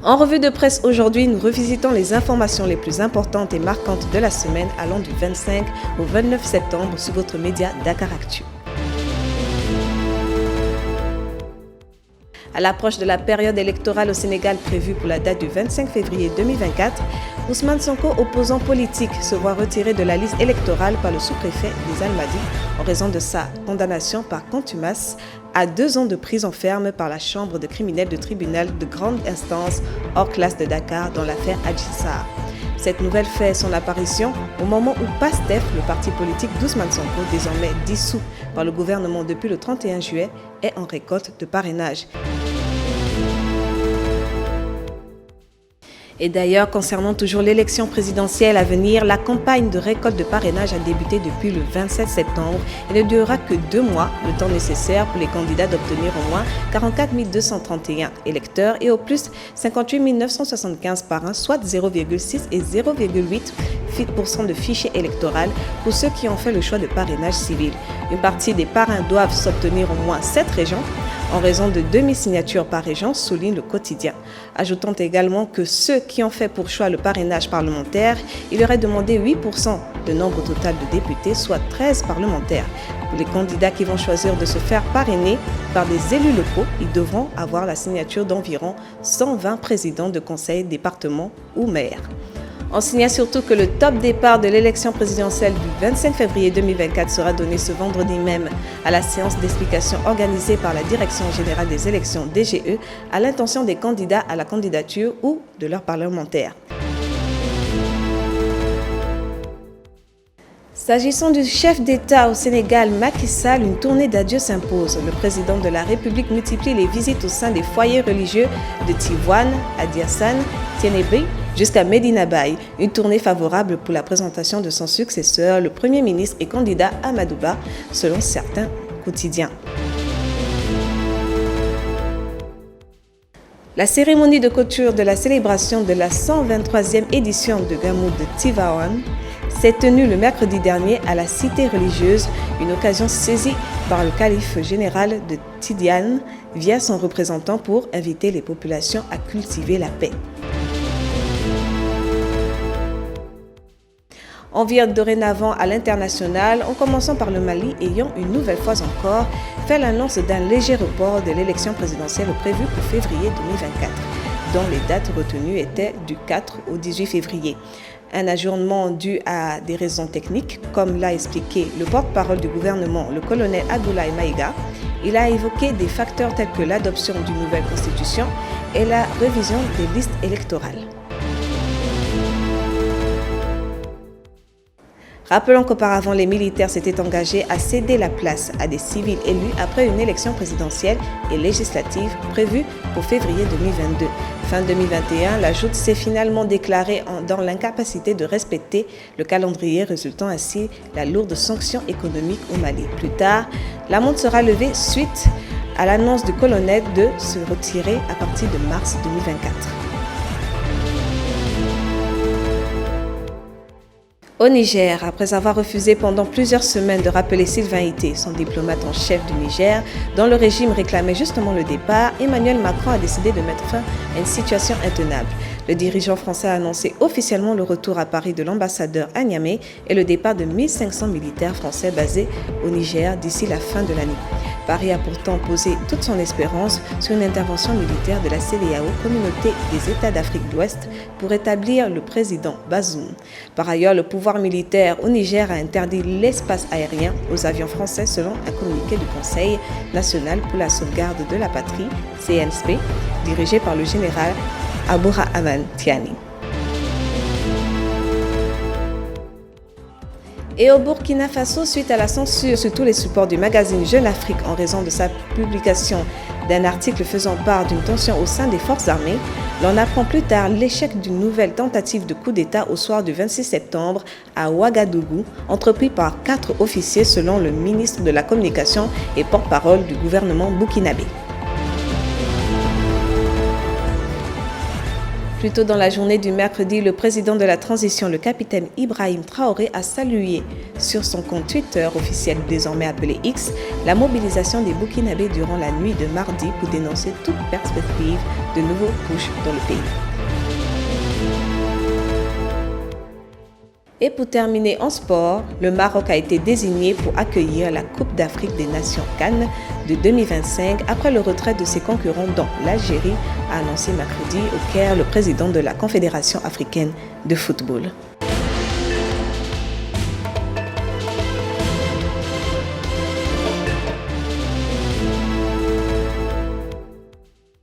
En revue de presse aujourd'hui, nous revisitons les informations les plus importantes et marquantes de la semaine allant du 25 au 29 septembre sur votre média Dakaractu. À l'approche de la période électorale au Sénégal prévue pour la date du 25 février 2024, Ousmane Sonko, opposant politique, se voit retiré de la liste électorale par le sous-préfet des Almadies en raison de sa condamnation par contumace à 2 ans de prison ferme par la chambre de criminels du tribunal de grande instance hors classe de Dakar dans l'affaire Adji Sarr. Cette nouvelle fait son apparition au moment où PASTEF, le parti politique d'Ousmane Sonko, désormais dissous par le gouvernement depuis le 31 juillet, est en récolte de parrainage. Et d'ailleurs, concernant toujours l'élection présidentielle à venir, la campagne de récolte de parrainage a débuté depuis le 27 septembre et ne durera que 2 mois, le temps nécessaire pour les candidats d'obtenir au moins 44 231 électeurs et au plus 58 975 parrains, soit 0,6 et 0,8% de fichier électoral pour ceux qui ont fait le choix de parrainage civil. Une partie des parrains doivent s'obtenir au moins 7 régions, en raison de 2000 signatures par région, souligne le quotidien. Ajoutons également que ceux qui ont fait pour choix le parrainage parlementaire, il leur est demandé 8% de nombre total de députés, soit 13 parlementaires. Pour les candidats qui vont choisir de se faire parrainer par des élus locaux, ils devront avoir la signature d'environ 120 présidents de conseils, départements ou maires. On signale surtout que le top départ de l'élection présidentielle du 25 février 2024 sera donné ce vendredi même à la séance d'explication organisée par la Direction générale des élections DGE à l'intention des candidats à la candidature ou de leurs parlementaires. S'agissant du chef d'État au Sénégal, Macky Sall, une tournée d'adieu s'impose. Le président de la République multiplie les visites au sein des foyers religieux de Tivaouane, Adiassane, Tiénébé, jusqu'à Medina Baye, une tournée favorable pour la présentation de son successeur, le Premier ministre et candidat Amadou Ba, selon certains quotidiens. La cérémonie de clôture de la célébration de la 123e édition de Gamou de Tivaouane s'est tenue le mercredi dernier à la cité religieuse, une occasion saisie par le calife général de Tidiane via son représentant pour inviter les populations à cultiver la paix. On vire dorénavant à l'international, en commençant par le Mali, ayant une nouvelle fois encore fait l'annonce d'un léger report de l'élection présidentielle prévue pour février 2024, dont les dates retenues étaient du 4 au 18 février. Un ajournement dû à des raisons techniques, comme l'a expliqué le porte-parole du gouvernement, le colonel Abdoulaye Maïga. Il a évoqué des facteurs tels que l'adoption d'une nouvelle constitution et la révision des listes électorales. Rappelons qu'auparavant, les militaires s'étaient engagés à céder la place à des civils élus après une élection présidentielle et législative prévue pour février 2022. Fin 2021, la joute s'est finalement déclarée dans l'incapacité de respecter le calendrier, résultant ainsi la lourde sanction économique au Mali. Plus tard, l'amende sera levée suite à l'annonce du colonel de se retirer à partir de mars 2024. Au Niger, après avoir refusé pendant plusieurs semaines de rappeler Sylvain Ité, son diplomate en chef du Niger, dont le régime réclamait justement le départ, Emmanuel Macron a décidé de mettre fin à une situation intenable. Le dirigeant français a annoncé officiellement le retour à Paris de l'ambassadeur à Niamey et le départ de 1500 militaires français basés au Niger d'ici la fin de l'année. Paris a pourtant posé toute son espérance sur une intervention militaire de la CEDEAO, communauté des États d'Afrique de l'Ouest, pour établir le président Bazoum. Par ailleurs, le pouvoir militaire au Niger a interdit l'espace aérien aux avions français selon un communiqué du Conseil national pour la sauvegarde de la patrie, CNSP, dirigé par le général Abdourahmane Tiani. Et au Burkina Faso, suite à la censure sur tous les supports du magazine Jeune Afrique en raison de sa publication d'un article faisant part d'une tension au sein des forces armées, l'on apprend plus tard l'échec d'une nouvelle tentative de coup d'État au soir du 26 septembre à Ouagadougou, entrepris par 4 officiers selon le ministre de la Communication et porte-parole du gouvernement burkinabé. Plus tôt dans la journée du mercredi, le président de la transition, le capitaine Ibrahim Traoré, a salué sur son compte Twitter officiel désormais appelé X la mobilisation des Burkinabés durant la nuit de mardi pour dénoncer toute perspective de nouveaux pushs dans le pays. Et pour terminer en sport, le Maroc a été désigné pour accueillir la Coupe d'Afrique des Nations CAN de 2025 après le retrait de ses concurrents dont l'Algérie, a annoncé mercredi au Caire le président de la Confédération africaine de football.